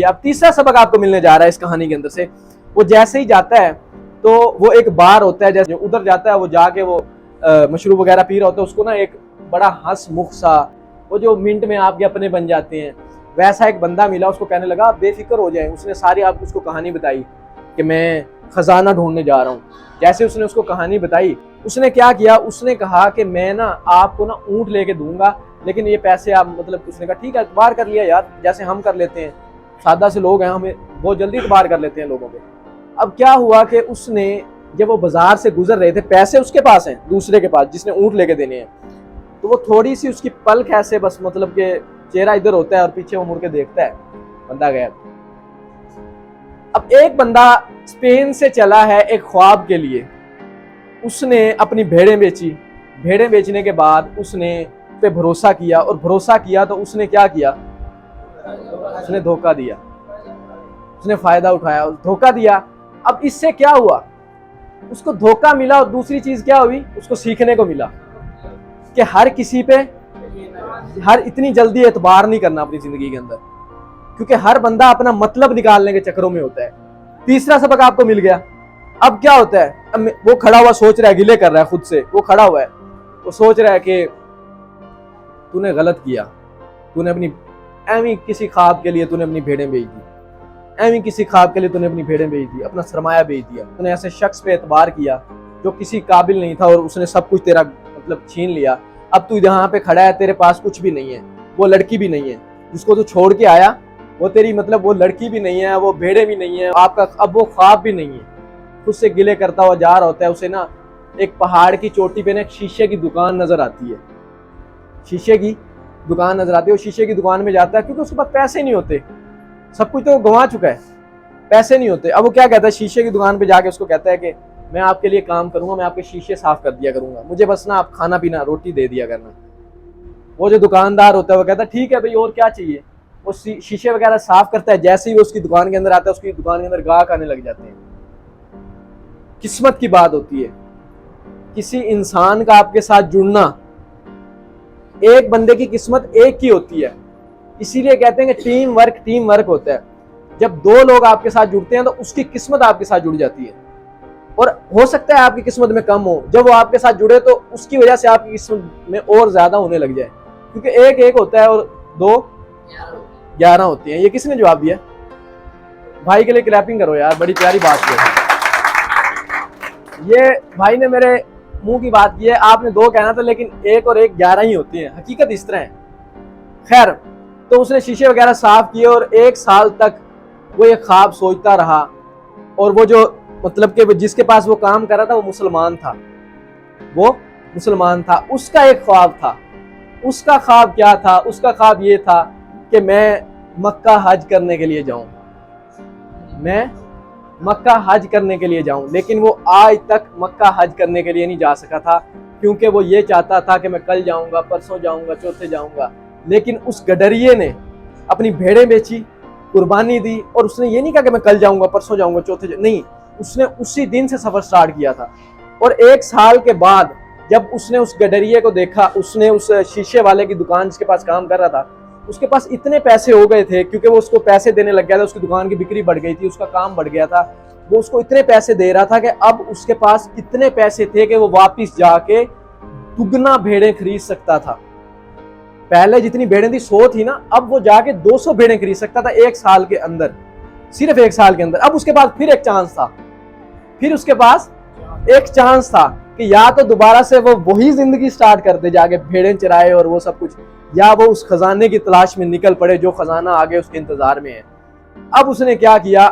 अब तीसरा सबक आपको मिलने जा रहा है इस कहानी के अंदर से। वो जैसे ही जाता है तो वो एक बार होता है, जैसे उधर जाता है वो जाके वो मशरूब वगैरह पी रहा होता है, उसको ना एक बड़ा हंसमुख सा, वो जो मिनट में आपके अपने बन जाते हैं, वैसा एक बंदा मिला। उसको कहने लगा बेफिक्र हो जाए। उसने सारी आपको उसको कहानी बताई कि मैं खजाना ढूंढने जा रहा हूँ। जैसे उसने उसको कहानी बताई, उसने क्या किया, उसने कहा कि मैं ना आपको ना ऊँट लेके दूंगा, लेकिन ये पैसे आप मतलब, उसने कहा ठीक है इतबार कर लिया यार, जैसे हम कर लेते हैं, सादा से लोग हैं, हमें बहुत जल्दी इतबार कर लेते हैं लोगों पे। अब क्या हुआ कि उसने जब वो बाजार से गुजर रहे थे, पैसे उसके पास हैं दूसरे के पास जिसने ऊँट लेके देने हैं, तो वो थोड़ी सी उसकी पलक ऐसे बस मतलब के चेहरा इधर होता है और पीछे वो मुड़ के देखता है, बंदा गया। अब एक बंदा स्पेन से चला है एक ख्वाब के लिए, उसने अपनी भेड़ें बेची, भेड़ें बेचने के बाद उसने पे भरोसा किया, और भरोसा किया तो उसने क्या किया, उसने धोखा दिया, उसने फायदा उठाया, धोखा दिया। अब इससे क्या हुआ, उसको धोखा मिला और दूसरी चीज क्या हुई, उसको सीखने को मिला कि हर किसी पे हर इतनी जल्दी एतबार नहीं करना अपनी जिंदगी के अंदर, क्योंकि हर बंदा अपना मतलब निकालने के चक्करों में होता है। तीसरा सबक आपको मिल गया। अब क्या होता है, अब वो खड़ा हुआ सोच रहा है, गिले कर रहा है खुद से, वो खड़ा हुआ है, वो सोच रहा है कि तूने गलत किया, तूने अपनी एवं किसी ख्वाब के लिए तूने अपनी भेड़ें बेच दी, एवं किसी ख्वाब के लिए तूने अपनी भेड़ें बेच दी, अपना सरमाया बेच दिया, तूने ऐसे शख्स पे एतबार किया जो किसी काबिल नहीं था और उसने सब कुछ तेरा मतलब छीन लिया। अब तू यहाँ पे खड़ा है, तेरे पास कुछ भी नहीं है, वो लड़की भी नहीं है जिसको तू छोड़ के आया, वो तेरी मतलब वो लड़की भी नहीं है, वो भेड़े भी नहीं है, आपका अब वो ख्वाब भी नहीं है। खुद से गिले करता हुआ जा रहा होता है। उसे ना एक पहाड़ की चोटी पे ना एक शीशे की दुकान नजर आती है, शीशे की दुकान नजर आती है। वो शीशे की दुकान में जाता है क्योंकि उसके पास पैसे नहीं होते, सब कुछ तो गंवा चुका है, पैसे नहीं होते। अब वो क्या कहता है, शीशे की दुकान पे जाके उसको कहता है कि मैं आपके लिए काम करूंगा, मैं आपके शीशे साफ कर दिया करूंगा, मुझे बस ना आप खाना पीना रोटी दे दिया करना। वो जो दुकानदार होता है वो कहता है ठीक है भाई और क्या चाहिए। वो शीशे वगैरह साफ करता है। जैसे ही वो उसकी दुकान के अंदर आता है, उसकी दुकान के अंदर गाहक आने लग जाते हैं। किस्मत की बात होती है, किसी इंसान का आपके साथ जुड़ना, एक बंदे की किस्मत एक ही होती है, इसीलिए कहते हैं कि टीम वर्क होता है। जब दो लोग आपके साथ जुड़ते हैं तो उसकी किस्मत आपके साथ जुड़ जाती है। और हो सकता है आपकी किस्मत में कम हो, जब वो आपके साथ जुड़े तो उसकी वजह से आपकी किस्मत में और ज्यादा होने लग जाए, क्योंकि एक एक होता है और दो 11 होती हैं। ये किसने जवाब दिया? भाई के लिए क्लैपिंग करो यार, बड़ी प्यारी बात है। ये भाई ने मेरे मुंह की बात की है, आपने 2 कहना था लेकिन 1 और 1 11 ही होती है, हकीकत इस तरह है। खैर, तो उसने शीशे वगैरह साफ किए और 1 साल तक वो ये ख्वाब सोचता रहा। और वो जो मतलब कि जिसके पास वो काम कर रहा था वो मुसलमान था, वो मुसलमान था। उसका एक ख्वाब था। उसका ख्वाब क्या था? उसका ख्वाब ये था कि मैं मक्का हज करने के लिए जाऊं, मैं मक्का हज करने के लिए जाऊं। लेकिन वो आज तक मक्का हज करने के लिए नहीं जा सका था, क्योंकि वो ये चाहता था कि मैं कल जाऊंगा, परसों जाऊंगा, चौथे जाऊंगा। लेकिन उस गडरिये ने अपनी भेड़ें बेची, कुर्बानी दी, और उसने ये नहीं कहा कि मैं कल जाऊंगा, परसों जाऊंगा, चौथे नहीं, उसने उसी दिन से सफर स्टार्ट किया था। और 1 साल के बाद जब उसने उस गडरिये को देखा, उसने उस शीशे वाले की दुकान जिसके पास काम कर रहा था, उसके पास इतने पैसे हो गए थे, क्योंकि वो उसको पैसे देने लग गया था, उसकी दुकान की बिक्री बढ़ गई थी, उसका काम बढ़ गया था, वो उसको इतने पैसे दे रहा था कि अब उसके पास इतने पैसे थे कि वो वापिस जाके दुगना भेड़ें खरीद सकता था। पहले जितनी भेड़ें थी 100 थी ना, अब वो जाके 200 भेड़ें खरीद सकता था 1 साल के अंदर, सिर्फ 1 साल के अंदर। अब उसके पास फिर एक चांस था, फिर उसके पास एक चांस था कि या तो दोबारा से वो वही जिंदगी स्टार्ट कर दे, जाके भेड़ें चराए और वो सब कुछ, या वो उस खजाने की तलाश में निकल पड़े जो खजाना आगे उसके इंतजार में है। अब उसने क्या किया?